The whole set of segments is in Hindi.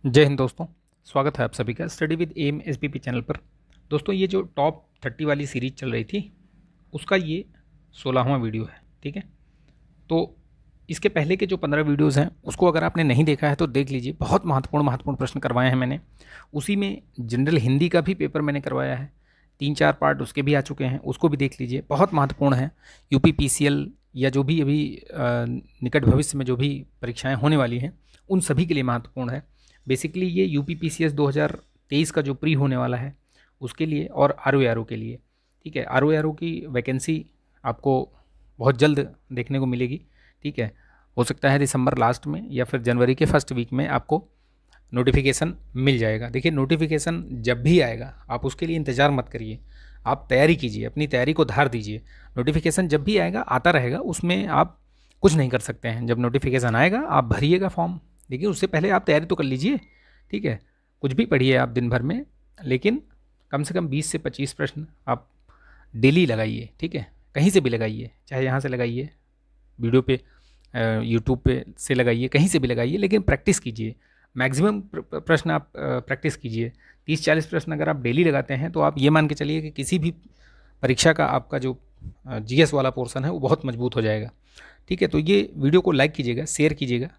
जय हिंद दोस्तों। स्वागत है आप सभी का study with M SBP channel पर। दोस्तों, ये जो टॉप 30 वाली सीरीज चल रही थी उसका ये 16वां वीडियो है। ठीक है, तो इसके पहले के जो 15 वीडियोस हैं उसको अगर आपने नहीं देखा है तो देख लीजिए। बहुत महत्वपूर्ण महत्वपूर्ण प्रश्न करवाए हैं मैंने। उसी में जनरल हिंदी का भी पेपर मैंने करवाया है, 3-4 पार्ट उसके भी आ चुके हैं, उसको भी देख लीजिए। बहुत महत्वपूर्ण है। यूपी पीसीएल या जो भी अभी निकट भविष्य में जो भी परीक्षाएं होने वाली हैं उन सभी के लिए महत्वपूर्ण है। बेसिकली ये यूपी पीसीएस 2023 का जो प्री होने वाला है उसके लिए और आरओ के लिए। ठीक है, आरओ की वैकेंसी आपको बहुत जल्द देखने को मिलेगी। ठीक है, हो सकता है दिसंबर लास्ट में या फिर जनवरी के फर्स्ट वीक में आपको नोटिफिकेशन मिल जाएगा। देखिए, नोटिफिकेशन जब भी आएगा आप उसके लिए इंतज़ार मत करिए, आप तैयारी कीजिए, अपनी तैयारी को धार दीजिए। नोटिफिकेशन जब भी आएगा आता रहेगा, उसमें आप कुछ नहीं कर सकते हैं। जब नोटिफिकेशन आएगा आप भरिएगा फॉर्म। देखिए, उससे पहले आप तैयारी तो कर लीजिए। ठीक है, कुछ भी पढ़िए आप दिन भर में, लेकिन कम से कम 20 से 25 प्रश्न आप डेली लगाइए। ठीक है, कहीं से भी लगाइए, चाहे यहाँ से लगाइए, वीडियो पे, यूट्यूब पे से लगाइए, कहीं से भी लगाइए, लेकिन प्रैक्टिस कीजिए। मैक्सिमम प्रश्न आप प्रैक्टिस कीजिए। 30-40 प्रश्न अगर आप डेली लगाते हैं तो आप ये मान के चलिए कि किसी भी परीक्षा का आपका जो जीएस वाला पोर्शन है वो बहुत मजबूत हो जाएगा। ठीक है, तो ये वीडियो को लाइक कीजिएगा, शेयर कीजिएगा।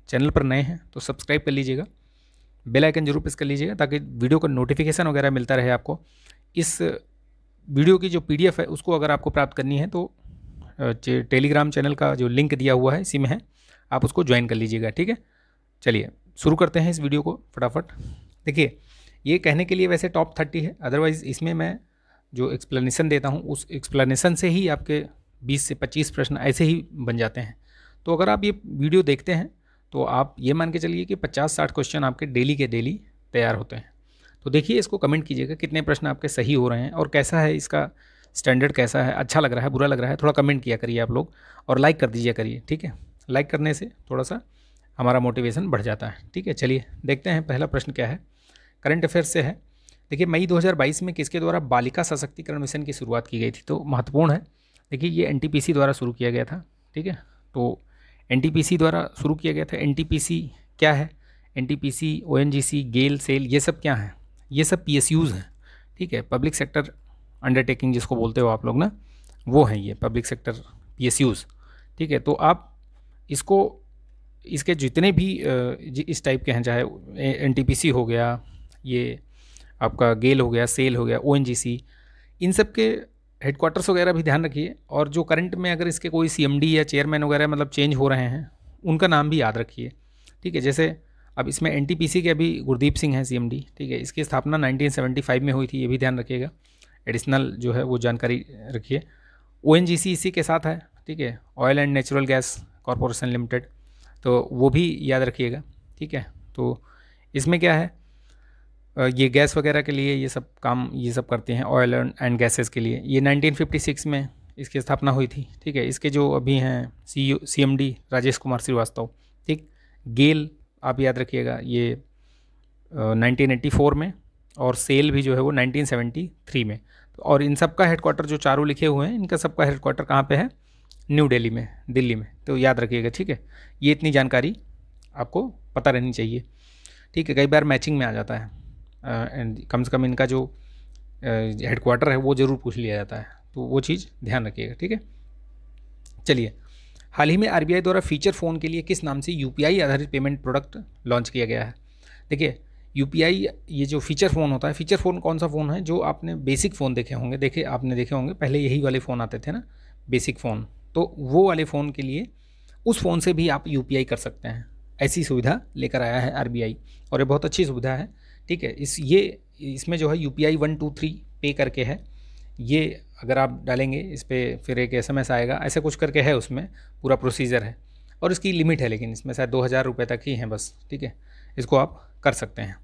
चैनल पर नए हैं तो सब्सक्राइब कर लीजिएगा, बेल आइकन जरूर प्रेस कर लीजिएगा ताकि वीडियो का नोटिफिकेशन वगैरह मिलता रहे आपको। इस वीडियो की जो पीडीएफ है उसको अगर आपको प्राप्त करनी है तो टेलीग्राम चैनल का जो लिंक दिया हुआ है इसी में है, आप उसको ज्वाइन कर लीजिएगा। ठीक है, चलिए शुरू करते हैं इस वीडियो को फटाफट। देखिए, ये कहने के लिए वैसे टॉप 30 है, अदरवाइज़ इसमें मैं जो एक्सप्लेनेशन देता हूँ उस एक्सप्लेनेशन से ही आपके 20 से 25 प्रश्न ऐसे ही बन जाते हैं। तो अगर आप ये वीडियो देखते हैं तो आप ये मान के चलिए कि 50-60 क्वेश्चन आपके डेली के डेली तैयार होते हैं। तो देखिए, इसको कमेंट कीजिएगा कितने प्रश्न आपके सही हो रहे हैं और कैसा है इसका स्टैंडर्ड, कैसा है, अच्छा लग रहा है, बुरा लग रहा है, थोड़ा कमेंट किया करिए आप लोग और लाइक कर दीजिए करिए। ठीक है, लाइक करने से थोड़ा सा हमारा मोटिवेशन बढ़ जाता है। ठीक है, चलिए देखते हैं पहला प्रश्न क्या है। करंट अफेयर्स से है। देखिए, मई 2022 में किसके द्वारा बालिका सशक्तिकरण मिशन की शुरुआत की गई थी? तो महत्वपूर्ण है। देखिए, ये एनटीपीसी द्वारा शुरू किया गया था। ठीक है, तो एनटीपीसी द्वारा शुरू किया गया था। एनटीपीसी क्या है? एनटीपीसी, ओएनजीसी, गेल, सेल, ये सब क्या है? ये सब पीएसयूज़ हैं। ठीक है, पब्लिक सेक्टर अंडरटेकिंग जिसको बोलते हो आप लोग ना, वो हैं ये पब्लिक सेक्टर पीएसयूज़। ठीक है, तो आप इसको, इसके जितने भी इस टाइप के हैं, चाहे एनटीपीसी हो गया, ये आपका गेल हो गया, सेल हो गया, ओएनजीसी, इन सब के हेडक्वार्टर्स वगैरह भी ध्यान रखिए। और जो करंट में अगर इसके कोई सीएमडी या चेयरमैन वगैरह मतलब चेंज हो रहे हैं उनका नाम भी याद रखिए। ठीक है, जैसे अब इसमें एनटीपीसी के अभी गुरदीप सिंह हैं सीएमडी। ठीक है, इसकी स्थापना 1975 में हुई थी, ये भी ध्यान रखिएगा। एडिशनल जो है वो जानकारी रखिए। ओएनजीसी इसी के साथ है। ठीक है, oil and natural gas corporation limited, तो वो भी याद रखिएगा। ठीक है, तो इसमें क्या है, ये गैस वगैरह के लिए ये सब काम ये सब करते हैं, ऑयल एंड गैसेस के लिए। ये 1956 में इसकी स्थापना हुई थी। ठीक है, इसके जो अभी हैं सीएमडी राजेश कुमार श्रीवास्तव। ठीक, गेल आप याद रखिएगा, ये 1984 में, और सेल भी जो है वो 1973 में। और इन सब का हेडक्वार्टर जो चारों लिखे हुए हैं, इनका सबका हेडक्वार्टर कहाँ पे है? न्यू दिल्ली में, दिल्ली में। तो याद रखिएगा। ठीक है, ये इतनी जानकारी आपको पता रहनी चाहिए। ठीक है, कई बार मैचिंग में आ जाता है, एंड कम से कम इनका जो हेडक्वार्टर है वो ज़रूर पूछ लिया जाता है, तो वो चीज़ ध्यान रखिएगा। ठीक है, चलिए, हाल ही में आरबीआई द्वारा फीचर फ़ोन के लिए किस नाम से यूपीआई आधारित पेमेंट प्रोडक्ट लॉन्च किया गया है? देखिए, यूपीआई, ये जो फीचर फ़ोन होता है, फीचर फ़ोन कौन सा फ़ोन है? जो आपने बेसिक फ़ोन देखे होंगे, आपने देखे होंगे पहले यही वाले फ़ोन आते थे ना, बेसिक फ़ोन। तो वो वाले फ़ोन के लिए उस फ़ोन से भी आप यूपीआई कर सकते हैं। ऐसी सुविधा लेकर आया है आरबीआई और ये बहुत अच्छी सुविधा है। ठीक है, इसमें जो है यूपीआई 123 पे करके है। ये अगर आप डालेंगे इस पर फिर एक एसएमएस आएगा, ऐसे कुछ करके है, उसमें पूरा प्रोसीजर है और इसकी लिमिट है, लेकिन इसमें शायद 2000 रुपये तक ही है बस। ठीक है, इसको आप कर सकते हैं।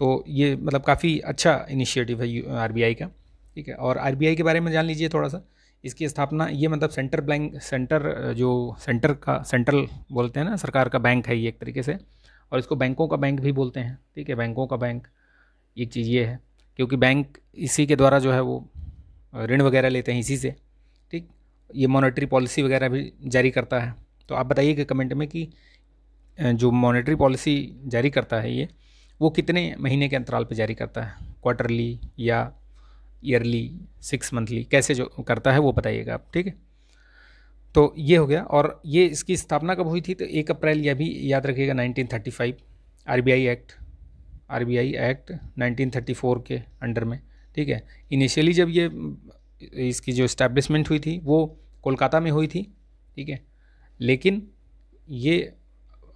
तो ये मतलब काफ़ी अच्छा इनिशिएटिव है आरबीआई का। ठीक है, और आरबीआई के बारे में जान लीजिए थोड़ा सा। इसकी स्थापना, ये मतलब सेंट्रल बोलते हैं ना, सरकार का बैंक है ये एक तरीके से, और इसको बैंकों का बैंक भी बोलते हैं। ठीक है, बैंकों का बैंक, एक चीज़ ये है, क्योंकि बैंक इसी के द्वारा जो है वो ऋण वगैरह लेते हैं इसी से। ठीक, ये मॉनेटरी पॉलिसी वगैरह भी जारी करता है। तो आप बताइए कि कमेंट में कि जो मॉनेटरी पॉलिसी जारी करता है ये वो कितने महीने के अंतराल पे जारी करता है, क्वार्टरली या ईयरली, 6 मंथली, कैसे जो करता है वो बताइएगा आप, ठीक है। तो ये हो गया। और ये इसकी स्थापना कब हुई थी, तो 1 अप्रैल, यह भी याद रखिएगा 1935, आरबीआई एक्ट 1934 के अंडर में, ठीक है। इनिशियली जब ये इसकी जो इस्टेब्लिशमेंट हुई थी वो कोलकाता में हुई थी, ठीक है, लेकिन ये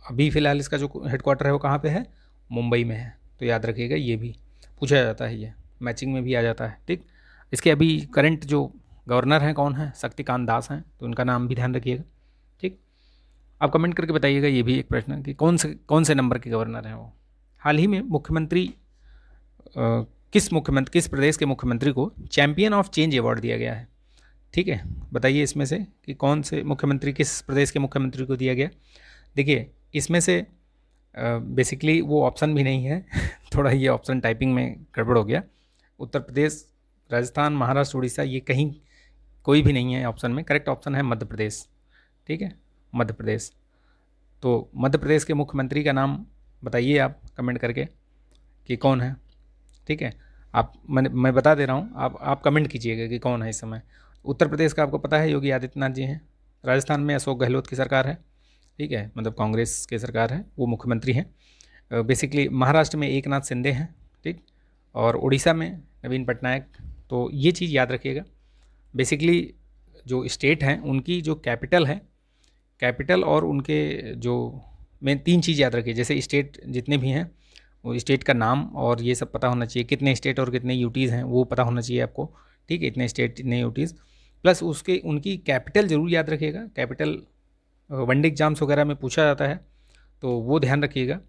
अभी फ़िलहाल इसका जो हेडक्वार्टर है वो कहाँ पे है, मुंबई में है। तो याद रखिएगा, ये भी पूछा जाता है, ये मैचिंग में भी आ जाता है, ठीक। इसके अभी करंट जो गवर्नर हैं कौन है, शक्तिकांत दास हैं, तो उनका नाम भी ध्यान रखिएगा, ठीक। आप कमेंट करके बताइएगा, ये भी एक प्रश्न है कि कौन से नंबर के गवर्नर हैं वो। हाल ही में मुख्यमंत्री किस प्रदेश के मुख्यमंत्री को चैंपियन ऑफ चेंज अवार्ड दिया गया है, ठीक है। बताइए इसमें से कि कौन से मुख्यमंत्री, किस प्रदेश के मुख्यमंत्री को दिया गया। देखिए इसमें से बेसिकली वो ऑप्शन भी नहीं है थोड़ा ये ऑप्शन टाइपिंग में गड़बड़ हो गया। उत्तर प्रदेश, राजस्थान, महाराष्ट्र, उड़ीसा, ये कहीं कोई भी नहीं है ऑप्शन में। करेक्ट ऑप्शन है मध्य प्रदेश, ठीक है, मध्य प्रदेश। तो मध्य प्रदेश के मुख्यमंत्री का नाम बताइए आप कमेंट करके कि कौन है, ठीक है। मैं बता दे रहा हूँ, आप कमेंट कीजिएगा कि कौन है इस समय। उत्तर प्रदेश का आपको पता है योगी आदित्यनाथ जी हैं। राजस्थान में अशोक गहलोत की सरकार है, ठीक है, मतलब कांग्रेस की सरकार है, वो मुख्यमंत्री हैं। बेसिकली महाराष्ट्र में एकनाथ शिंदे हैं, ठीक, और उड़ीसा में नवीन पटनायक। तो ये चीज़ याद रखिएगा। बेसिकली जो स्टेट हैं उनकी जो कैपिटल है, कैपिटल और उनके जो में 3 चीज़ याद रखिए। जैसे स्टेट जितने भी हैं वो स्टेट का नाम और ये सब पता होना चाहिए, कितने स्टेट और कितने यूटीज़ हैं वो पता होना चाहिए आपको, ठीक है, इतने स्टेट इतने यूटीज़, प्लस उसके उनकी कैपिटल ज़रूर याद रखिएगा। कैपिटल वनडे एग्जाम्स वगैरह में पूछा जाता है, तो वो ध्यान रखिएगा।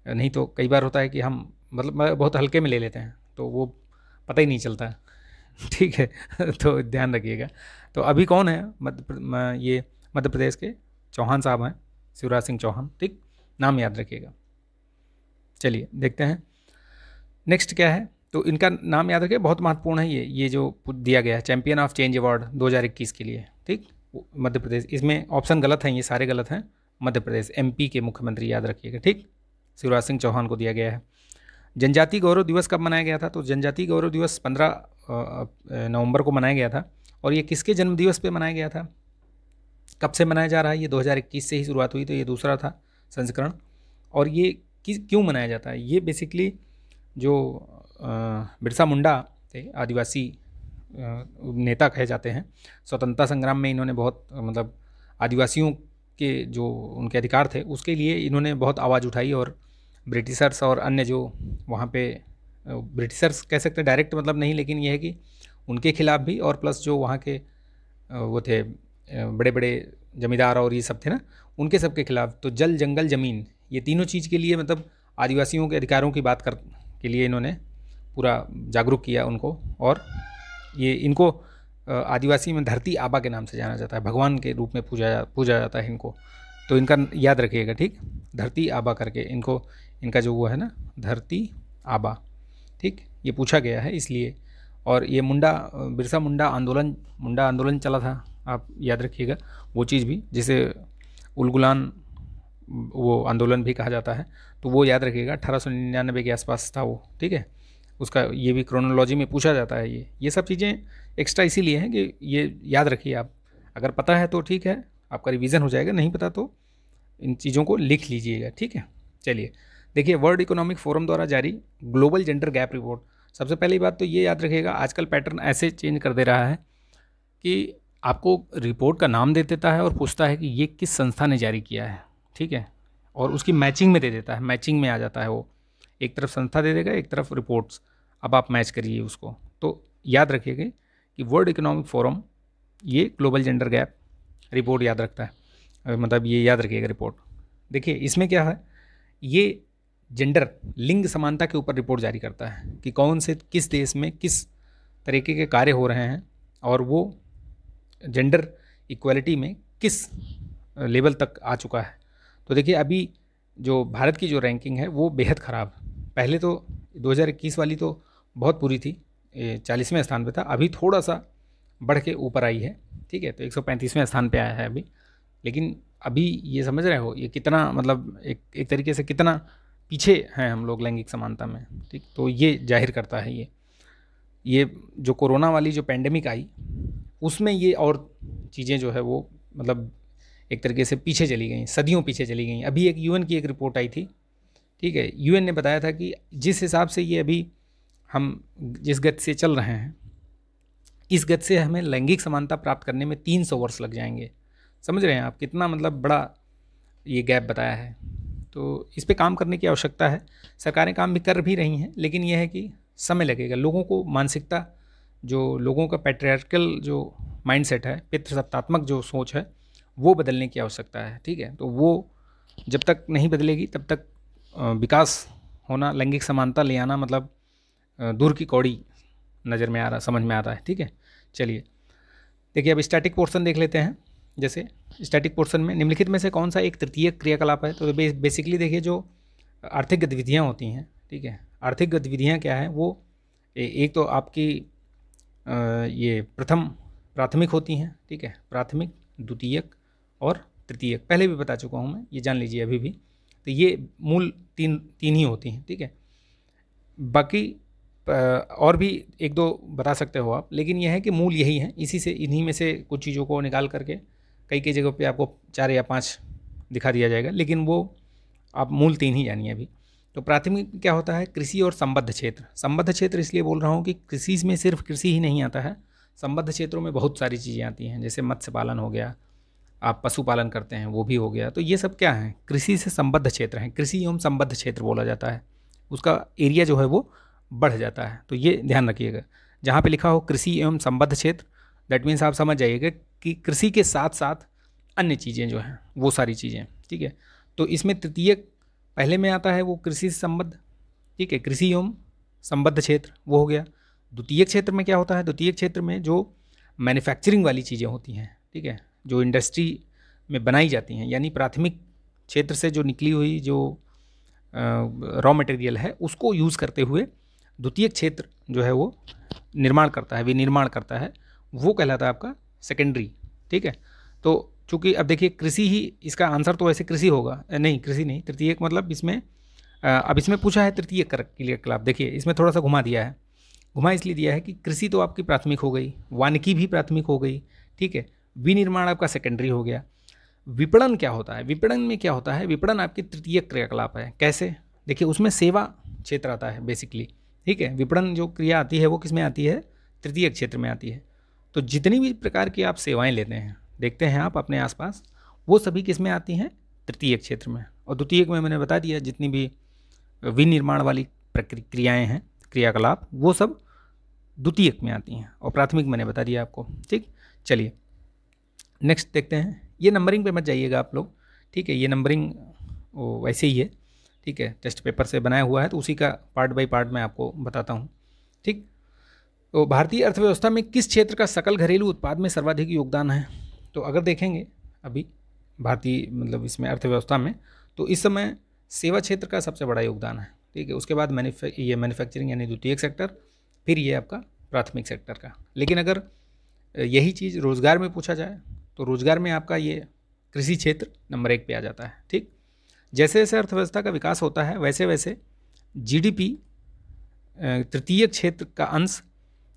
नहीं तो कई बार होता है कि हम मतलब बहुत हल्के में ले लेते हैं, तो वो पता ही नहीं चलता ठीक है तो ध्यान रखिएगा। तो अभी कौन है ये मध्य प्रदेश के चौहान साहब हैं, शिवराज सिंह चौहान, ठीक, नाम याद रखिएगा। चलिए देखते हैं नेक्स्ट क्या है। तो इनका नाम याद रखिए, बहुत महत्वपूर्ण है ये जो दिया गया है चैंपियन ऑफ चेंज अवार्ड 2021 के लिए, ठीक, मध्य प्रदेश। इसमें ऑप्शन गलत हैं, ये सारे गलत हैं। मध्य प्रदेश, एमपी के मुख्यमंत्री याद रखिएगा, ठीक, शिवराज सिंह चौहान को दिया गया है। जनजातीय गौरव दिवस कब मनाया गया था, तो जनजातीय गौरव दिवस 15 नवंबर को मनाया गया था। और ये किसके जन्म दिवस पे मनाया गया था, कब से मनाया जा रहा है, ये 2021 से ही शुरुआत हुई, तो ये दूसरा था संस्करण। और ये क्यों मनाया जाता है, ये बेसिकली जो बिरसा मुंडा थे, आदिवासी नेता कहे जाते हैं, स्वतंत्रता संग्राम में इन्होंने बहुत मतलब आदिवासियों के जो उनके अधिकार थे उसके लिए इन्होंने बहुत आवाज़ उठाई। और ब्रिटिशर्स और अन्य जो वहाँ पे, ब्रिटिशर्स कह सकते हैं डायरेक्ट मतलब नहीं, लेकिन यह है कि उनके खिलाफ भी, और प्लस जो वहाँ के वो थे बड़े बड़े जमींदार और ये सब थे ना, उनके सब के खिलाफ। तो जल, जंगल, ज़मीन, ये तीनों चीज़ के लिए मतलब आदिवासियों के अधिकारों की बात के लिए इन्होंने पूरा जागरूक किया उनको। और ये इनको आदिवासी में धरती आबा के नाम से जाना जाता है, भगवान के रूप में पूजा जाता है इनको। तो इनका याद रखिएगा, ठीक, धरती आबा करके इनको, इनका जो वो है ना धरती आबा, ठीक, ये पूछा गया है इसलिए। और ये बिरसा मुंडा आंदोलन चला था, आप याद रखिएगा वो चीज़ भी, जिसे उलगुलान वो आंदोलन भी कहा जाता है, तो वो याद रखिएगा। 1899 के आसपास था वो, ठीक है, उसका ये भी क्रोनोलॉजी में पूछा जाता है। ये सब चीज़ें एक्स्ट्रा इसीलिए हैं कि ये याद रखिए आप। अगर पता है तो ठीक है, आपका रिवीजन हो जाएगा, नहीं पता तो इन चीज़ों को लिख लीजिएगा, ठीक है। चलिए देखिए, वर्ल्ड इकोनॉमिक फोरम द्वारा जारी ग्लोबल जेंडर गैप रिपोर्ट। सबसे पहली बात तो ये याद रखिएगा, आजकल पैटर्न ऐसे चेंज कर दे रहा है कि आपको रिपोर्ट का नाम दे देता है और पूछता है कि ये किस संस्था ने जारी किया है, ठीक है, और उसकी मैचिंग में दे देता है, मैचिंग में आ जाता है वो, एक तरफ संस्था दे देगा, एक तरफ रिपोर्ट्स, अब आप मैच करिए उसको। तो याद रखिएगा कि वर्ल्ड इकोनॉमिक फोरम ये ग्लोबल जेंडर गैप रिपोर्ट याद रखता है, मतलब ये याद रखिएगा रिपोर्ट। देखिए इसमें क्या है, ये जेंडर, लिंग समानता के ऊपर रिपोर्ट जारी करता है कि कौन से किस देश में किस तरीके के कार्य हो रहे हैं और वो जेंडर इक्वलिटी में किस लेवल तक आ चुका है। तो देखिए अभी जो भारत की जो रैंकिंग है वो बेहद ख़राब, पहले तो 2021 वाली तो बहुत बुरी थी, 40वें स्थान पे था, अभी थोड़ा सा बढ़ के ऊपर आई है, ठीक है, तो 135वें स्थान पे आया है अभी। लेकिन अभी ये समझ रहे हो ये कितना मतलब एक तरीके से कितना पीछे हैं हम लोग लैंगिक समानता में, ठीक। तो ये जाहिर करता है ये जो कोरोना वाली जो पेंडेमिक आई उसमें ये और चीज़ें जो है वो मतलब एक तरीके से पीछे चली गई, सदियों पीछे चली गई। अभी एक यूएन की एक रिपोर्ट आई थी, ठीक है। यूएन ने बताया था कि जिस हिसाब से ये अभी हम जिस गति से चल रहे हैं, इस गति से हमें लैंगिक समानता प्राप्त करने में 300 वर्ष लग जाएंगे। समझ रहे हैं आप कितना मतलब बड़ा ये गैप बताया है। तो इस पे काम करने की आवश्यकता है। सरकारें काम भी कर भी रही हैं, लेकिन यह है कि समय लगेगा। लोगों को मानसिकता, जो लोगों का पैट्रियार्कल जो माइंडसेट है, पितृसत्तात्मक जो सोच है, वो बदलने की आवश्यकता है, ठीक है। तो वो जब तक नहीं बदलेगी तब तक विकास होना, लैंगिक समानता ले आना मतलब दूर की कौड़ी नज़र में आ रहा, समझ में आ रहा है, ठीक है। चलिए देखिए, अब स्टैटिक पोर्शन देख लेते हैं। जैसे स्टैटिक पोर्शन में निम्नलिखित में से कौन सा एक तृतीय क्रियाकलाप है? तो बेसिकली देखिए, जो आर्थिक गतिविधियाँ होती हैं, ठीक है, आर्थिक गतिविधियाँ क्या हैं वो एक तो आपकी ये प्राथमिक होती हैं, ठीक है, प्राथमिक, द्वितीयक और तृतीयक। पहले भी बता चुका हूँ मैं, ये जान लीजिए अभी भी। तो ये मूल तीन ही होती हैं, ठीक है। बाकी और भी एक दो बता सकते हो आप, लेकिन यह है कि मूल यही है। इन्हीं में से कुछ चीज़ों को निकाल करके कई जगहों पे आपको 4 या 5 दिखा दिया जाएगा, लेकिन वो आप मूल 3 ही जानिए अभी। तो प्राथमिक क्या होता है? कृषि और संबद्ध क्षेत्र। संबद्ध क्षेत्र इसलिए बोल रहा हूँ कि कृषि में सिर्फ कृषि ही नहीं आता है, संबद्ध क्षेत्रों में बहुत सारी चीज़ें आती हैं। जैसे मत्स्य पालन हो गया, आप पशुपालन करते हैं वो भी हो गया। तो ये सब क्या है? कृषि से संबद्ध क्षेत्र हैं। कृषि एवं संबद्ध क्षेत्र बोला जाता है, उसका एरिया जो है वो बढ़ जाता है। तो ये ध्यान रखिएगा, जहाँ पे लिखा हो कृषि एवं संबद्ध क्षेत्र, दैट मीन्स आप समझ जाइएगा कि कृषि के साथ साथ अन्य चीज़ें जो हैं वो सारी चीज़ें, ठीक है। तो इसमें तृतीयक पहले में आता है, वो कृषि से संबद्ध, ठीक है, कृषि एवं संबद्ध क्षेत्र वो हो गया। द्वितीयक क्षेत्र में क्या होता है? द्वितीयक क्षेत्र में जो मैन्युफैक्चरिंग वाली चीज़ें होती हैं, ठीक है, जो इंडस्ट्री में बनाई जाती हैं, यानी प्राथमिक क्षेत्र से जो निकली हुई जो रॉ मटेरियल है उसको यूज़ करते हुए द्वितीयक क्षेत्र जो है वो निर्माण करता है, विनिर्माण करता है, वो कहलाता है आपका सेकेंडरी, ठीक है। तो चूँकि अब देखिए कृषि ही इसका आंसर तो वैसे कृषि होगा, नहीं कृषि नहीं, तृतीयक मतलब इसमें अब इसमें पूछा है तृतीयक क्रियाकलाप। देखिए इसमें थोड़ा सा घुमा दिया है, घुमा इसलिए दिया है कि कृषि तो आपकी प्राथमिक हो गई, वानिकी भी प्राथमिक हो गई, ठीक है, विनिर्माण आपका सेकेंडरी हो गया। विपणन क्या होता है? विपणन में क्या होता है? विपणन आपकी तृतीयक क्रियाकलाप है। कैसे? देखिए उसमें सेवा क्षेत्र आता है बेसिकली, ठीक है। विपणन जो क्रिया आती है वो किस में आती है? तृतीयक क्षेत्र में आती है। तो जितनी भी प्रकार की आप सेवाएं लेते हैं, देखते हैं आप अपने आसपास, वो सभी किस में आती हैं? तृतीयक क्षेत्र में। और द्वितीयक में मैंने बता दिया, जितनी भी विनिर्माण वाली क्रियाएँ हैं, क्रियाकलाप, वो सब द्वितीयक में आती हैं, और प्राथमिक मैंने बता दिया आपको, ठीक। चलिए नेक्स्ट देखते हैं। ये नंबरिंग पे मत जाइएगा आप लोग, ठीक है, ये नंबरिंग वैसे ही है, ठीक है, टेस्ट पेपर से बनाया हुआ है, तो उसी का पार्ट बाय पार्ट मैं आपको बताता हूँ, ठीक। तो भारतीय अर्थव्यवस्था में किस क्षेत्र का सकल घरेलू उत्पाद में सर्वाधिक योगदान है? तो अगर देखेंगे अभी भारतीय मतलब इसमें अर्थव्यवस्था में, तो इस समय सेवा क्षेत्र का सबसे बड़ा योगदान है, ठीक है। उसके बाद मैन्युफैक्चरिंग यानी द्वितीयक सेक्टर, फिर ये आपका प्राथमिक सेक्टर का। लेकिन अगर यही चीज़ रोज़गार में पूछा जाए तो रोज़गार में आपका ये कृषि क्षेत्र नंबर 1 पे आ जाता है, ठीक। जैसे जैसे अर्थव्यवस्था का विकास होता है वैसे वैसे जीडीपी तृतीयक क्षेत्र का अंश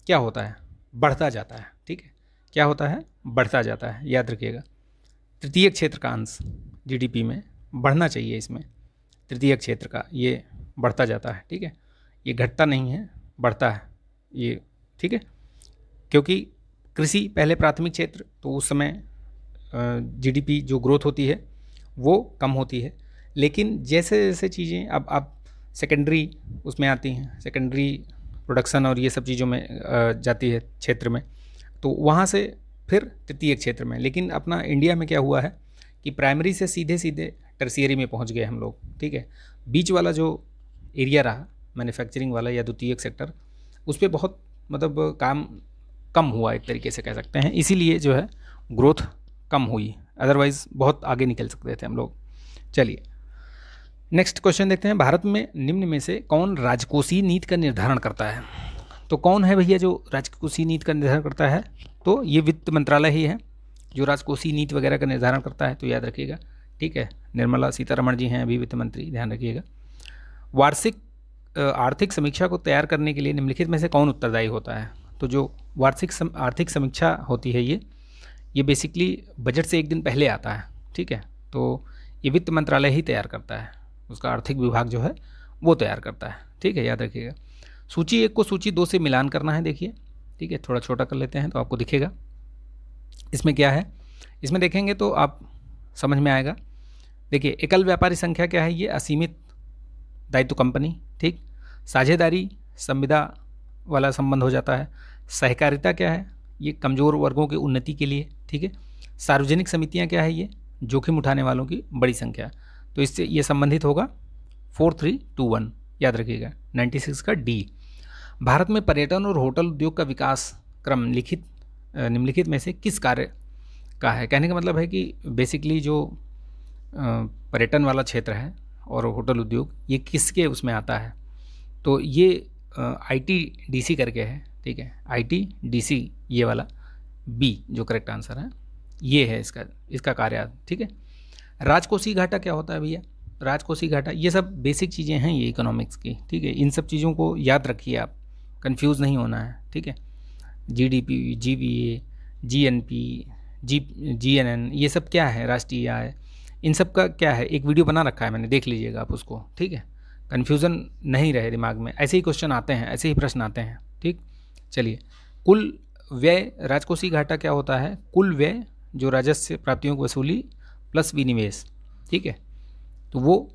क्या होता है? बढ़ता जाता है, ठीक है। क्या होता है? बढ़ता जाता है, याद रखिएगा। तृतीयक क्षेत्र का अंश जीडीपी में बढ़ना चाहिए, इसमें तृतीयक क्षेत्र का ये बढ़ता जाता है, ठीक है, ये घटता नहीं है, बढ़ता है ये, ठीक है। क्योंकि कृषि पहले प्राथमिक क्षेत्र, तो उस समय जीडीपी जो ग्रोथ होती है वो कम होती है। लेकिन जैसे जैसे चीज़ें अब आप सेकेंडरी उसमें आती हैं, सेकेंडरी प्रोडक्शन और ये सब चीज़ों में जाती है क्षेत्र में, तो वहाँ से फिर तृतीयक क्षेत्र में। लेकिन अपना इंडिया में क्या हुआ है कि प्राइमरी से सीधे सीधे टर्शियरी में पहुँच गए हम लोग, ठीक है। बीच वाला जो एरिया रहा मैन्युफैक्चरिंग वाला या द्वितीयक सेक्टर, उस पर बहुत मतलब काम कम हुआ, एक तरीके से कह सकते हैं, इसीलिए जो है ग्रोथ कम हुई, अदरवाइज़ बहुत आगे निकल सकते थे हम लोग। चलिए नेक्स्ट क्वेश्चन देखते हैं। भारत में निम्न में से कौन राजकोषीय नीति का निर्धारण करता है? तो कौन है भैया जो राजकोषीय नीति का निर्धारण करता है? तो ये वित्त मंत्रालय ही है जो राजकोषीय नीति वगैरह का निर्धारण करता है, तो याद रखिएगा, ठीक है। निर्मला सीतारमण जी हैं अभी वित्त मंत्री, ध्यान रखिएगा। वार्षिक आर्थिक समीक्षा को तैयार करने के लिए निम्नलिखित में से कौन उत्तरदायी होता है? तो जो वार्षिक आर्थिक समीक्षा होती है ये बेसिकली बजट से एक दिन पहले आता है, ठीक है। तो ये वित्त मंत्रालय ही तैयार करता है, उसका आर्थिक विभाग जो है वो तैयार करता है, ठीक है, याद रखिएगा। सूची 1 को सूची 2 से मिलान करना है, देखिए, ठीक है, थोड़ा छोटा कर लेते हैं तो आपको दिखेगा इसमें क्या है। इसमें देखेंगे तो आप समझ में आएगा। देखिए, एकल व्यापारी संख्या क्या है, ये असीमित दायित्व कंपनी, ठीक। साझेदारी संविदा वाला संबंध हो जाता है। सहकारिता क्या है, ये कमज़ोर वर्गों की उन्नति के लिए, ठीक है। सार्वजनिक समितियां क्या है, ये जोखिम उठाने वालों की बड़ी संख्या। तो इससे ये संबंधित होगा 4321, याद रखिएगा। 96 का डी। भारत में पर्यटन और होटल उद्योग का विकास क्रम निम्नलिखित में से किस कार्य का है? कहने का मतलब है कि बेसिकली जो पर्यटन वाला क्षेत्र है और होटल उद्योग, ये किसके उसमें आता है? तो ये ITDC करके है, ठीक है, ITDC ये वाला बी जो करेक्ट आंसर है, ये है इसका कार्य, ठीक है। राजकोषीय घाटा क्या होता है भैया? राजकोषीय घाटा, ये सब बेसिक चीज़ें हैं ये इकोनॉमिक्स की, ठीक है। इन सब चीज़ों को याद रखिए, आप कंफ्यूज नहीं होना है, ठीक है। GDP, GVA, GNP, GNN, ये सब क्या है? राष्ट्रीय आय, इन सब का क्या है? एक वीडियो बना रखा है मैंने, देख लीजिएगा आप उसको, ठीक है। कन्फ्यूज़न नहीं रहे दिमाग में, ऐसे ही क्वेश्चन आते हैं, ऐसे ही प्रश्न आते हैं, ठीक। चलिए, कुल व्यय, राजकोषीय घाटा क्या होता है? कुल व्यय जो राजस्व प्राप्तियों की वसूली प्लस विनिवेश, ठीक है। तो वो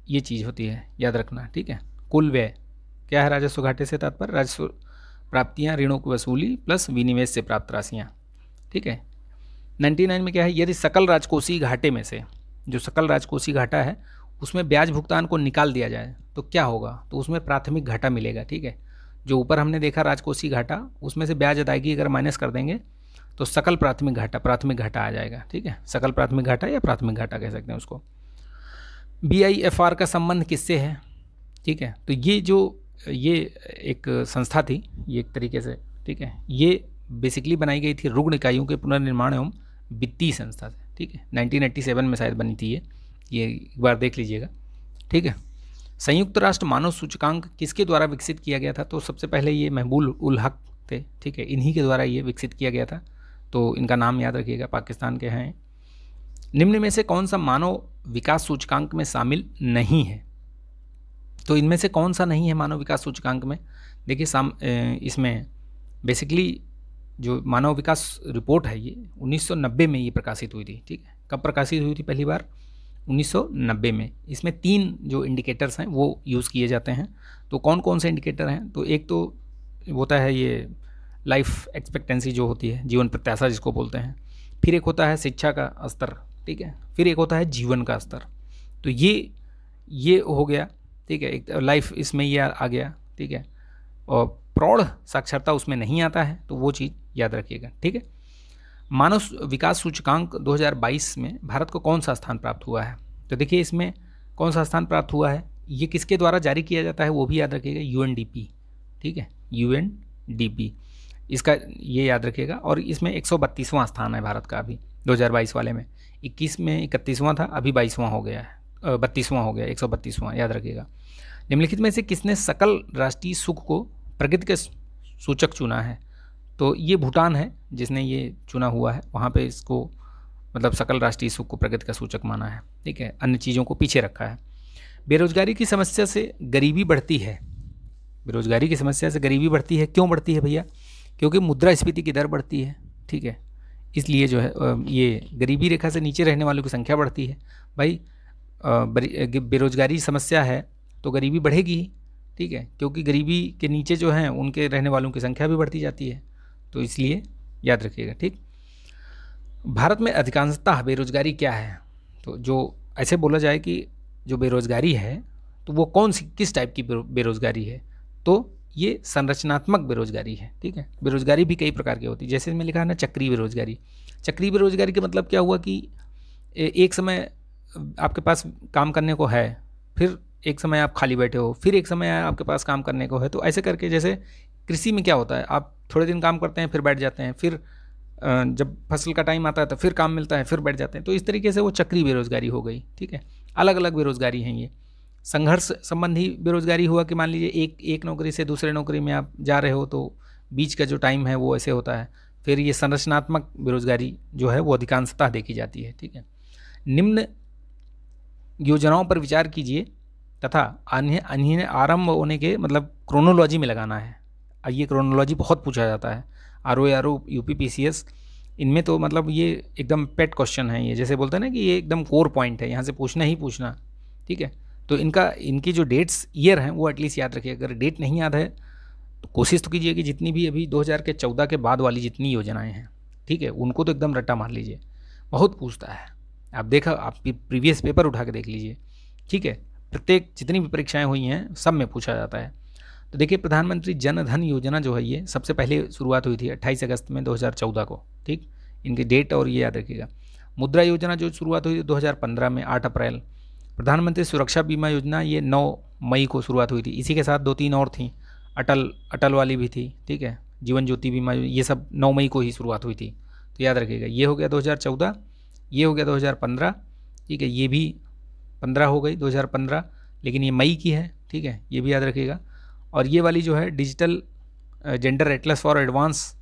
ये चीज़ होती है, याद रखना, ठीक है। कुल व्यय क्या है? राजस्व घाटे से तात्पर्य राजस्व प्राप्तियाँ, ऋणों की वसूली प्लस विनिवेश से प्राप्त राशियाँ, ठीक है। 99 में क्या है? यदि सकल राजकोषीय घाटे में से, जो सकल राजकोषीय घाटा है उसमें ब्याज भुगतान को निकाल दिया जाए तो क्या होगा? तो उसमें प्राथमिक घाटा मिलेगा, ठीक है। जो ऊपर हमने देखा राजकोषीय घाटा, उसमें से ब्याज अदायगी अगर माइनस कर देंगे तो सकल प्राथमिक घाटा आ जाएगा, ठीक है। सकल प्राथमिक घाटा या प्राथमिक घाटा कह सकते हैं उसको। BIFR का संबंध किससे है? ठीक है, तो ये एक संस्था थी, ये एक तरीके से, ठीक है, ये बेसिकली बनाई गई थी रुग्ण इकाइयों के पुनर्निर्माण एवं वित्तीय संस्था से, ठीक है। 1987 में शायद बनी थी ये एक बार देख लीजिएगा, ठीक है। संयुक्त राष्ट्र मानव सूचकांक किसके द्वारा विकसित किया गया था? तो सबसे पहले ये महबूब उल हक थे, ठीक है, इन्हीं के द्वारा ये विकसित किया गया था। तो इनका नाम याद रखिएगा, पाकिस्तान के हैं। निम्न में से कौन सा मानव विकास सूचकांक में शामिल नहीं है? तो इनमें से कौन सा नहीं है मानव विकास सूचकांक में? देखिए, इसमें बेसिकली जो मानव विकास रिपोर्ट है ये 1990 में ये प्रकाशित हुई थी, ठीक है। कब प्रकाशित हुई थी पहली बार? 1990 में। इसमें 3 जो इंडिकेटर्स हैं वो यूज़ किए जाते हैं। तो कौन कौन से इंडिकेटर हैं? तो एक तो होता है ये लाइफ एक्सपेक्टेंसी जो होती है, जीवन प्रत्याशा जिसको बोलते हैं। फिर एक होता है शिक्षा का स्तर, ठीक है। फिर एक होता है जीवन का स्तर। तो ये हो गया, ठीक है, एक लाइफ इसमें ये आ गया, ठीक है। और प्रौढ़ साक्षरता उसमें नहीं आता है, तो वो चीज़ याद रखिएगा, ठीक है। मानव विकास सूचकांक 2022 में भारत को कौन सा स्थान प्राप्त हुआ है? तो देखिए, इसमें कौन सा स्थान प्राप्त हुआ है, ये किसके द्वारा जारी किया जाता है वो भी याद रखिएगा, UNDP, ठीक है, UNDP, इसका ये याद रखिएगा। और इसमें 132वां स्थान है भारत का अभी 2022 वाले में। 21 में 31वां था, अभी 22वां हो गया है, 32वां हो गया, 132वां, याद रखिएगा। निम्नलिखित में से किसने सकल राष्ट्रीय सुख को प्रगति के सूचक चुना है? तो ये भूटान है जिसने ये चुना हुआ है, वहाँ पे इसको मतलब सकल राष्ट्रीय सुख को प्रगति का सूचक माना है, ठीक है, अन्य चीज़ों को पीछे रखा है। बेरोजगारी की समस्या से गरीबी बढ़ती है। बेरोजगारी की समस्या से गरीबी बढ़ती है, क्यों बढ़ती है भैया? क्योंकि मुद्रास्फीति की दर बढ़ती है, ठीक है, इसलिए जो है ये गरीबी रेखा से नीचे रहने वालों की संख्या बढ़ती है। भाई बेरोजगारी समस्या है तो गरीबी बढ़ेगी ही, ठीक है, क्योंकि गरीबी के नीचे जो हैं उनके रहने वालों की संख्या भी बढ़ती जाती है, तो इसलिए याद रखिएगा, ठीक। भारत में अधिकांशतः बेरोजगारी क्या है? तो जो ऐसे बोला जाए कि जो बेरोजगारी है तो वो कौन सी किस टाइप की बेरोजगारी है? तो ये संरचनात्मक बेरोजगारी है, ठीक है। बेरोजगारी भी कई प्रकार की होती है, जैसे इसमें लिखा है ना चक्रीय बेरोजगारी। चक्रीय बेरोजगारी का मतलब क्या हुआ कि एक समय आपके पास काम करने को है, फिर एक समय आप खाली बैठे हो, फिर एक समय आपके पास काम करने को है। तो ऐसे करके, जैसे कृषि में क्या होता है, आप थोड़े दिन काम करते हैं फिर बैठ जाते हैं, फिर जब फसल का टाइम आता है तो फिर काम मिलता है फिर बैठ जाते हैं। तो इस तरीके से वो चक्रीय बेरोजगारी हो गई, ठीक है। अलग अलग बेरोजगारी हैं ये। संघर्ष संबंधी बेरोजगारी हुआ कि मान लीजिए एक नौकरी से दूसरे नौकरी में आप जा रहे हो तो बीच का जो टाइम है वो ऐसे होता है। फिर ये संरचनात्मक बेरोजगारी जो है वो अधिकांशतः देखी जाती है, ठीक है। निम्न योजनाओं पर विचार कीजिए तथा अन्य आरंभ होने के मतलब क्रोनोलॉजी में लगाना है। ये क्रोनोलॉजी बहुत पूछा जाता है, RO UPPCS इनमें तो मतलब ये एकदम पेट क्वेश्चन है, ये जैसे बोलते हैं ना कि ये एकदम कोर पॉइंट है, यहाँ से पूछना ही पूछना, ठीक है। तो इनकी जो डेट्स ईयर हैं वो एटलीस्ट याद रखिए। अगर डेट नहीं याद है तो कोशिश तो कीजिए कि जितनी भी अभी 2014 के बाद वाली जितनी योजनाएं हैं, ठीक है, उनको तो एकदम रट्टा मार लीजिए, बहुत पूछता है। आप प्रीवियस पेपर उठा के देख लीजिए, ठीक है। प्रत्येक जितनी भी परीक्षाएं हुई हैं सब में पूछा जाता है। तो देखिए प्रधानमंत्री जन धन योजना जो है ये सबसे पहले शुरुआत हुई थी 28 अगस्त में 2014 को, ठीक। इनकी डेट और ये याद रखिएगा। मुद्रा योजना जो शुरुआत हुई थी 2015 में 8 अप्रैल। प्रधानमंत्री सुरक्षा बीमा योजना ये 9 मई को शुरुआत हुई थी। इसी के साथ 2-3 और थी, अटल वाली भी थी, ठीक है, जीवन ज्योति बीमा, ये सब 9 मई को ही शुरुआत हुई थी। तो याद रखिएगा, ये हो गया 2014, ये हो गया 2015, ठीक है, ये भी 15 हो गई 2015, लेकिन ये मई की है, ठीक है, ये भी याद रखिएगा। और ये वाली जो है digital gender Atlas for advance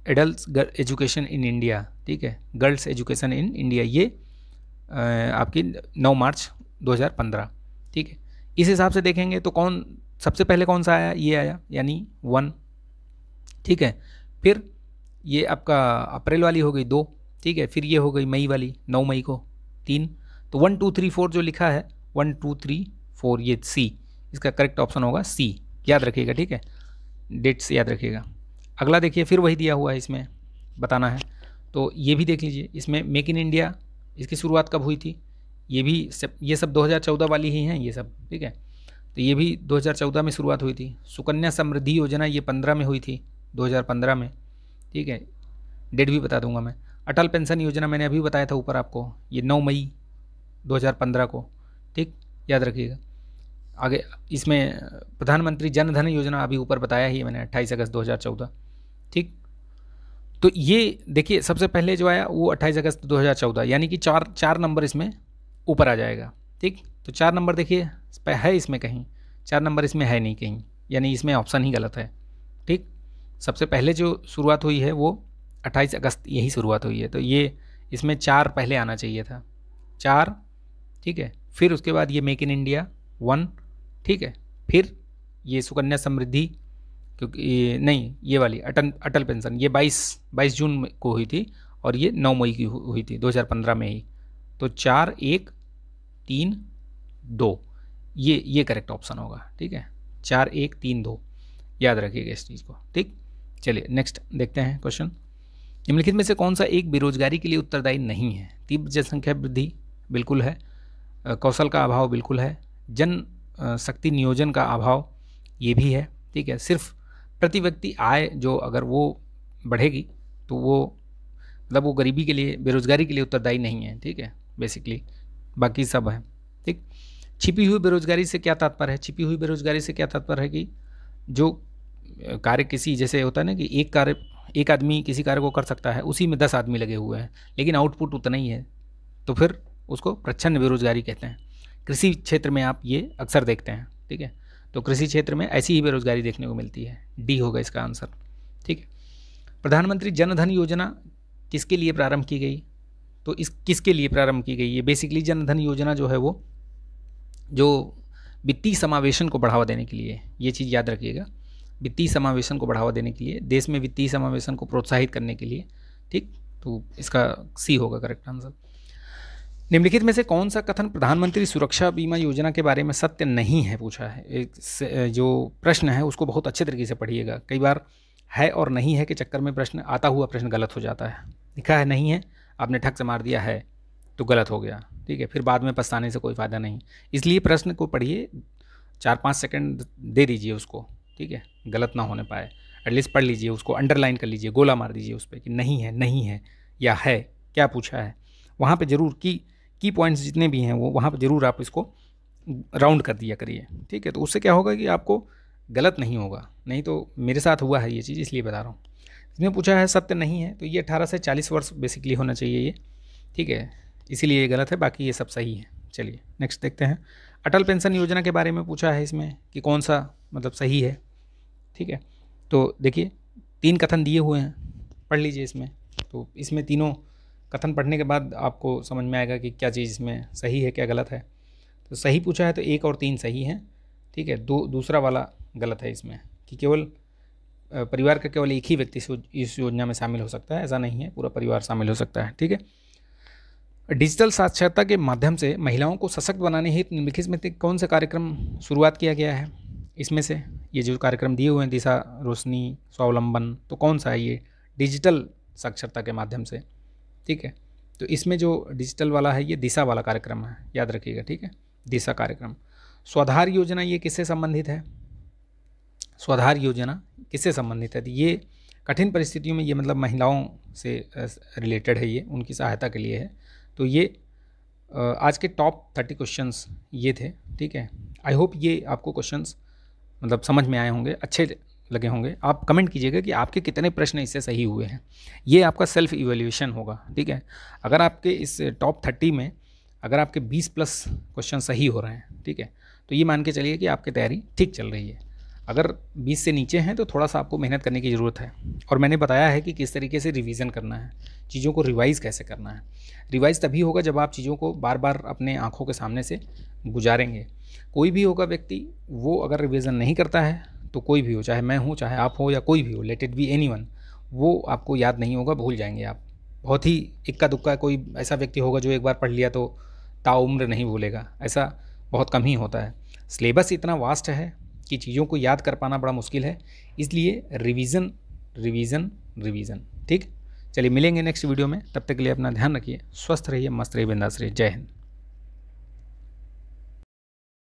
adult education in India, ठीक है, गर्ल्स एजुकेशन इन इंडिया, ये आपकी 9 मार्च 2015, ठीक है। इस हिसाब से देखेंगे तो सबसे पहले कौन सा आया, ये आया, यानी 1, ठीक है। फिर ये आपका अप्रैल वाली हो गई 2, ठीक है। फिर ये हो गई मई वाली 9 मई को 3। तो 1 2 3 4 जो लिखा है 1 2 3 4 ये सी, इसका करेक्ट ऑप्शन होगा सी, याद रखिएगा, ठीक है, डेट्स याद रखिएगा। अगला देखिए फिर वही दिया हुआ है, इसमें बताना है, तो ये भी देख लीजिए। इसमें मेक इन इंडिया, इसकी शुरुआत कब हुई थी, ये सब 2014 वाली ही हैं ये सब, ठीक है। तो ये भी 2014 में शुरुआत हुई थी। सुकन्या समृद्धि योजना ये 15 में हुई थी, 2015 में, ठीक है, डेट भी बता दूंगा मैं। अटल पेंशन योजना मैंने अभी बताया था ऊपर आपको, ये 9 मई 2015 को, ठीक, याद रखिएगा। आगे इसमें प्रधानमंत्री जन धन योजना अभी ऊपर बताया ही मैंने, 28 अगस्त 2014, ठीक। तो ये देखिए सबसे पहले जो आया वो 28 अगस्त 2014, यानी कि 4 नंबर इसमें ऊपर आ जाएगा, ठीक। तो 4 नंबर देखिए है इसमें कहीं, 4 नंबर इसमें है नहीं कहीं, यानी इसमें ऑप्शन ही गलत है, ठीक। सबसे पहले जो शुरुआत हुई है वो 28 अगस्त यही शुरुआत हुई है, तो ये इसमें 4 पहले आना चाहिए था, 4, ठीक है। फिर उसके बाद ये मेक इन इंडिया 1, ठीक है। फिर ये सुकन्या समृद्धि, क्योंकि नहीं ये वाली अटल पेंशन ये 22 जून को हुई थी और ये 9 मई की हुई थी 2015 में ही। तो 4 1 3 2 ये करेक्ट ऑप्शन होगा, ठीक है, 4 1 3 2, याद रखिएगा इस चीज़ को, ठीक। चलिए नेक्स्ट देखते हैं क्वेश्चन। निम्नलिखित में से कौन सा एक बेरोजगारी के लिए उत्तरदायी नहीं है। तीव्र जनसंख्या वृद्धि बिल्कुल है, कौशल का अभाव बिल्कुल है, जन शक्ति नियोजन का अभाव ये भी है, ठीक है। सिर्फ प्रति व्यक्ति आय जो अगर वो बढ़ेगी तो वो मतलब वो गरीबी के लिए, बेरोजगारी के लिए उत्तरदायी नहीं है, ठीक है, बेसिकली बाकी सब है, ठीक। छिपी हुई बेरोजगारी से क्या तात्पर्य है। छिपी हुई बेरोजगारी से क्या तात्पर्य है कि जो कार्य किसी, जैसे होता है ना कि एक आदमी किसी कार्य को कर सकता है, उसी में 10 आदमी लगे हुए हैं लेकिन आउटपुट उतना ही है, तो फिर उसको प्रच्छन्न बेरोजगारी कहते हैं। कृषि क्षेत्र में आप ये अक्सर देखते हैं, ठीक है, तो कृषि क्षेत्र में ऐसी ही बेरोजगारी देखने को मिलती है, डी होगा इसका आंसर, ठीक है। प्रधानमंत्री जन धन योजना किसके लिए प्रारंभ की गई, तो किसके लिए प्रारंभ की गई, ये बेसिकली जन धन योजना जो है वो जो वित्तीय समावेशन को बढ़ावा देने के लिए, ये चीज़ याद रखिएगा, वित्तीय समावेशन को बढ़ावा देने के लिए, देश में वित्तीय समावेशन को प्रोत्साहित करने के लिए, ठीक। तो इसका सी होगा करेक्ट आंसर। निम्नलिखित में से कौन सा कथन प्रधानमंत्री सुरक्षा बीमा योजना के बारे में सत्य नहीं है, पूछा है। जो प्रश्न है उसको बहुत अच्छे तरीके से पढ़िएगा, कई बार है और नहीं है के चक्कर में प्रश्न आता हुआ प्रश्न गलत हो जाता है। लिखा है नहीं है, आपने ठक से मार दिया है तो गलत हो गया, ठीक है, फिर बाद में पछताने से कोई फ़ायदा नहीं। इसलिए प्रश्न को पढ़िए, 4-5 सेकंड दे दीजिए उसको, ठीक है, गलत ना होने पाए, एटलीस्ट पढ़ लीजिए उसको, अंडरलाइन कर लीजिए, गोला मार दीजिए उस पर कि नहीं है या है, क्या पूछा है, वहाँ पे ज़रूर की पॉइंट्स जितने भी हैं वो वहाँ पे ज़रूर आप इसको राउंड कर दिया करिए, ठीक है। तो उससे क्या होगा कि आपको गलत नहीं होगा, नहीं तो मेरे साथ हुआ है ये चीज़, इसलिए बता रहा हूँ। इसमें पूछा है सत्य नहीं है, तो ये 18 से 40 वर्ष बेसिकली होना चाहिए ये, ठीक है, इसीलिए ये गलत है, बाकी ये सब सही है। चलिए नेक्स्ट देखते हैं। अटल पेंशन योजना के बारे में पूछा है इसमें कि कौन सा मतलब सही है, ठीक है। तो देखिए 3 कथन दिए हुए हैं, पढ़ लीजिए इसमें। तो इसमें तीनों कथन पढ़ने के बाद आपको समझ में आएगा कि क्या चीज़ इसमें सही है क्या गलत है। तो सही पूछा है तो 1 और 3 सही हैं, ठीक है। दूसरा वाला गलत है इसमें कि केवल परिवार का केवल एक ही व्यक्ति इस योजना में शामिल हो सकता है, ऐसा नहीं है, पूरा परिवार शामिल हो सकता है, ठीक है। डिजिटल साक्षरता के माध्यम से महिलाओं को सशक्त बनाने हेतु निम्नलिखित में से कौन सा कार्यक्रम शुरुआत किया गया है? इसमें से ये जो कार्यक्रम दिए हुए हैं दिशा, रोशनी, स्वावलंबन, तो कौन सा है ये डिजिटल साक्षरता के माध्यम से, ठीक है। तो इसमें जो डिजिटल वाला है ये दिशा वाला कार्यक्रम है, याद रखिएगा, ठीक है, दिशा कार्यक्रम। स्वाधार योजना ये किससे संबंधित है? स्वाधार योजना किससे संबंधित है? तो ये कठिन परिस्थितियों में ये मतलब महिलाओं से रिलेटेड है, ये उनकी सहायता के लिए है। तो ये आज के टॉप 30 क्वेश्चंस ये थे, ठीक है। आई होप ये आपको क्वेश्चंस मतलब समझ में आए होंगे, अच्छे लगे होंगे। आप कमेंट कीजिएगा कि आपके कितने प्रश्न इससे सही हुए हैं, ये आपका सेल्फ इवैल्यूएशन होगा, ठीक है। अगर आपके इस टॉप 30 में अगर आपके 20+ क्वेश्चन सही हो रहे हैं, ठीक है, तो ये मान के चलिए कि आपकी तैयारी ठीक चल रही है। अगर 20 से नीचे हैं तो थोड़ा सा आपको मेहनत करने की ज़रूरत है। और मैंने बताया है कि किस तरीके से रिवीजन करना है, चीज़ों को रिवाइज़ कैसे करना है। रिवाइज़ तभी होगा जब आप चीज़ों को बार बार अपने आँखों के सामने से गुजारेंगे। कोई भी होगा व्यक्ति, वो अगर रिवीजन नहीं करता है तो कोई भी हो, चाहे मैं हूँ, चाहे आप हो या कोई भी हो, लेट इट बी एनीवन, वो आपको याद नहीं होगा, भूल जाएंगे आप। बहुत ही इक्का दुक्का कोई ऐसा व्यक्ति होगा जो एक बार पढ़ लिया तो ताउम्र नहीं भूलेगा, ऐसा बहुत कम ही होता है। सिलेबस इतना वास्ट है कि चीज़ों को याद कर पाना बड़ा मुश्किल है, इसलिए रिवीजन रिवीजन रिवीजन, ठीक। चलिए मिलेंगे नेक्स्ट वीडियो में, तब तक के लिए अपना ध्यान रखिए, स्वस्थ रहिए, मस्त रहिए, बिंदास रहिए। जय हिंद।